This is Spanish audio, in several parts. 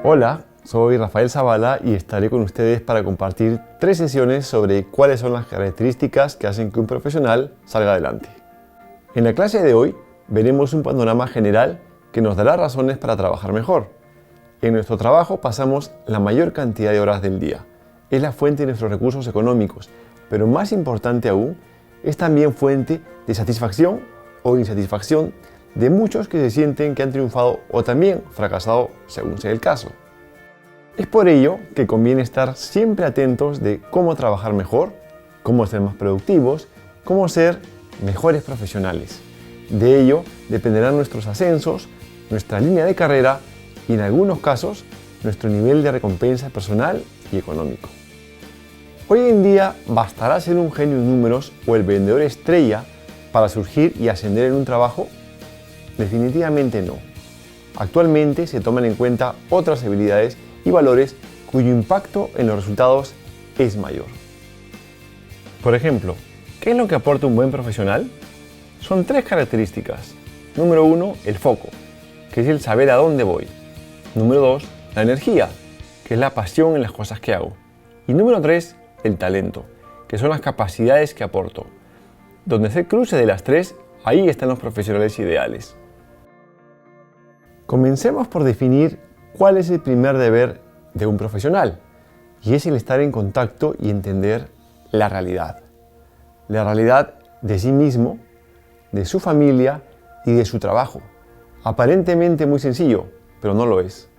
Hola, soy Rafael Zavala y estaré con ustedes para compartir 3 sesiones sobre cuáles son las características que hacen que un profesional salga adelante. En la clase de hoy veremos un panorama general que nos dará razones para trabajar mejor. En nuestro trabajo pasamos la mayor cantidad de horas del día. Es la fuente de nuestros recursos económicos, pero más importante aún, es también fuente de satisfacción o insatisfacción de muchos que se sienten que han triunfado o también fracasado según sea el caso. Es por ello que conviene estar siempre atentos de cómo trabajar mejor, cómo ser más productivos, cómo ser mejores profesionales. De ello dependerán nuestros ascensos, nuestra línea de carrera y en algunos casos nuestro nivel de recompensa personal y económico. Hoy en día bastará ser un genio en números o el vendedor estrella para surgir y ascender en un trabajo. Definitivamente no. Actualmente se toman en cuenta otras habilidades y valores cuyo impacto en los resultados es mayor. Por ejemplo, ¿qué es lo que aporta un buen profesional? Son 3 características. Número 1, el foco, que es el saber a dónde voy. Número 2, la energía, que es la pasión en las cosas que hago. Y número 3, el talento, que son las capacidades que aporto. Donde se cruce de las 3, ahí están los profesionales ideales. Comencemos por definir cuál es el primer deber de un profesional, y es el estar en contacto y entender la realidad. La realidad de sí mismo, de su familia y de su trabajo. Aparentemente muy sencillo, pero no lo es.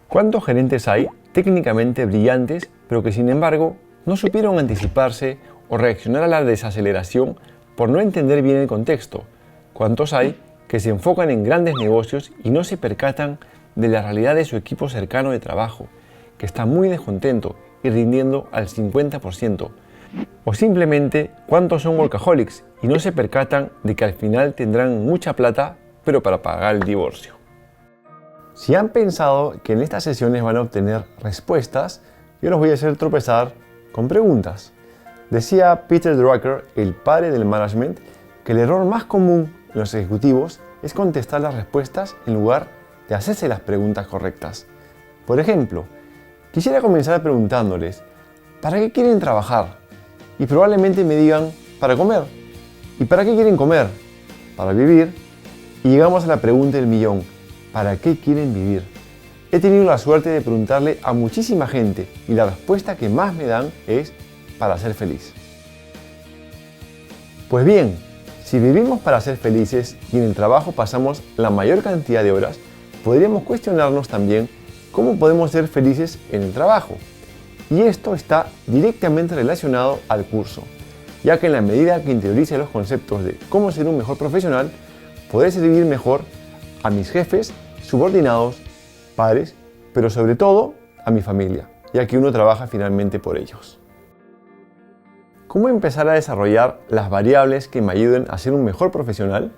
¿Cuántos gerentes hay técnicamente brillantes, pero que sin embargo no supieron anticiparse o reaccionar a la desaceleración por no entender bien el contexto? ¿Cuántos hay que se enfocan en grandes negocios y no se percatan de la realidad de su equipo cercano de trabajo, que está muy descontento y rindiendo al 50%? O simplemente, ¿cuántos son workaholics y no se percatan de que al final tendrán mucha plata, pero para pagar el divorcio? Si han pensado que en estas sesiones van a obtener respuestas, yo los voy a hacer tropezar con preguntas. Decía Peter Drucker, el padre del management, que el error más común en los ejecutivos es contestar las respuestas en lugar de hacerse las preguntas correctas. Por ejemplo, quisiera comenzar preguntándoles, ¿para qué quieren trabajar? Y probablemente me digan, para comer. ¿Y para qué quieren comer? Para vivir. Y llegamos a la pregunta del millón, ¿para qué quieren vivir? He tenido la suerte de preguntarle a muchísima gente y la respuesta que más me dan es, para ser feliz. Pues bien, si vivimos para ser felices y en el trabajo pasamos la mayor cantidad de horas, podríamos cuestionarnos también cómo podemos ser felices en el trabajo. Y esto está directamente relacionado al curso, ya que en la medida que interiorice los conceptos de cómo ser un mejor profesional, podré servir mejor a mis jefes, subordinados, padres, pero sobre todo a mi familia, ya que uno trabaja finalmente por ellos. ¿Cómo empezar a desarrollar las variables que me ayuden a ser un mejor profesional?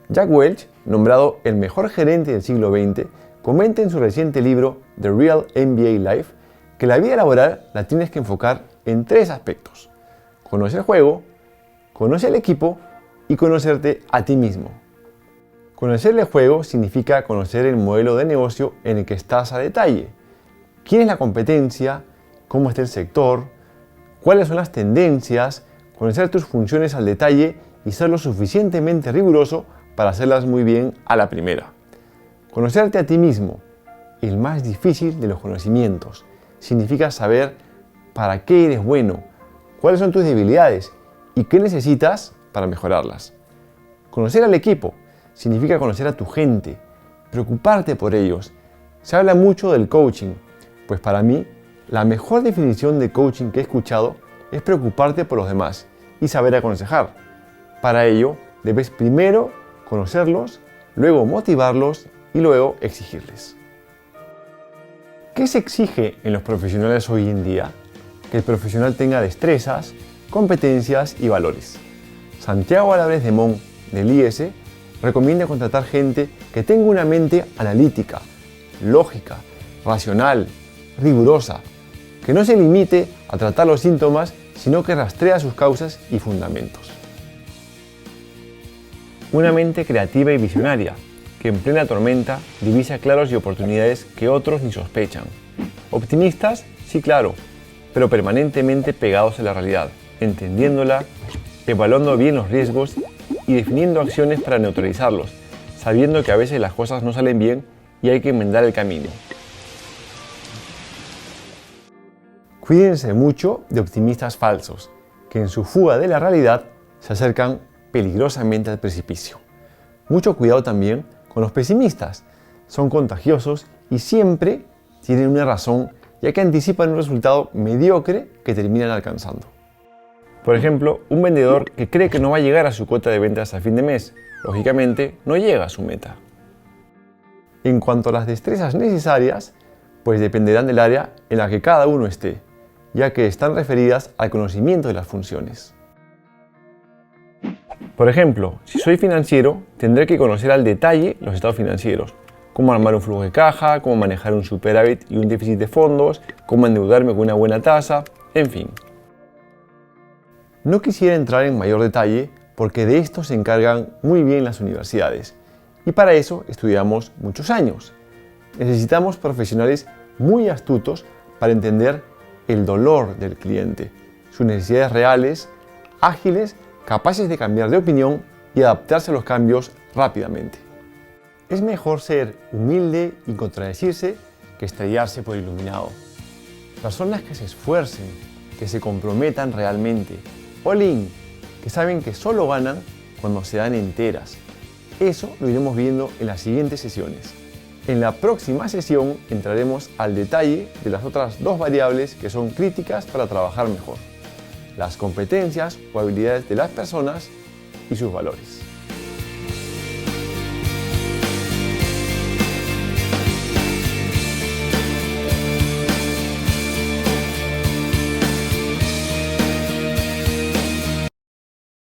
Jack Welch, nombrado el mejor gerente del siglo XX, comenta en su reciente libro The Real MBA Life que la vida laboral la tienes que enfocar en 3 aspectos: conocer el juego, conocer el equipo y conocerte a ti mismo. Conocer el juego significa conocer el modelo de negocio en el que estás a detalle. ¿Quién es la competencia? ¿Cómo está el sector? ¿Cuáles son las tendencias? Conocer tus funciones al detalle y ser lo suficientemente riguroso para hacerlas muy bien a la primera. Conocerte a ti mismo, el más difícil de los conocimientos, significa saber para qué eres bueno, cuáles son tus debilidades y qué necesitas para mejorarlas. Conocer al equipo significa conocer a tu gente, preocuparte por ellos. Se habla mucho del coaching, pues para mí la mejor definición de coaching que he escuchado es preocuparte por los demás y saber aconsejar. Para ello, debes primero conocerlos, luego motivarlos y luego exigirles. ¿Qué se exige en los profesionales hoy en día? Que el profesional tenga destrezas, competencias y valores. Santiago Álvarez de Mon, del IS, recomienda contratar gente que tenga una mente analítica, lógica, racional, rigurosa, que no se limite a tratar los síntomas, sino que rastrea sus causas y fundamentos. Una mente creativa y visionaria, que en plena tormenta divisa claros y oportunidades que otros ni sospechan. Optimistas, sí claro, pero permanentemente pegados a la realidad, entendiéndola, evaluando bien los riesgos y definiendo acciones para neutralizarlos, sabiendo que a veces las cosas no salen bien y hay que enmendar el camino. Cuídense mucho de optimistas falsos, que en su fuga de la realidad se acercan peligrosamente al precipicio. Mucho cuidado también con los pesimistas. Son contagiosos y siempre tienen una razón, ya que anticipan un resultado mediocre que terminan alcanzando. Por ejemplo, un vendedor que cree que no va a llegar a su cuota de ventas a fin de mes, lógicamente no llega a su meta. En cuanto a las destrezas necesarias, pues dependerán del área en la que cada uno esté, ya que están referidas al conocimiento de las funciones. Por ejemplo, si soy financiero, tendré que conocer al detalle los estados financieros, cómo armar un flujo de caja, cómo manejar un superávit y un déficit de fondos, cómo endeudarme con una buena tasa, en fin. No quisiera entrar en mayor detalle porque de esto se encargan muy bien las universidades y para eso estudiamos muchos años. Necesitamos profesionales muy astutos para entender el dolor del cliente, sus necesidades reales, ágiles, capaces de cambiar de opinión y adaptarse a los cambios rápidamente. Es mejor ser humilde y contradecirse que estrellarse por iluminado. Personas que se esfuercen, que se comprometan realmente, all in, que saben que solo ganan cuando se dan enteras. Eso lo iremos viendo en las siguientes sesiones. En la próxima sesión entraremos al detalle de las otras dos variables que son críticas para trabajar mejor: las competencias o habilidades de las personas y sus valores.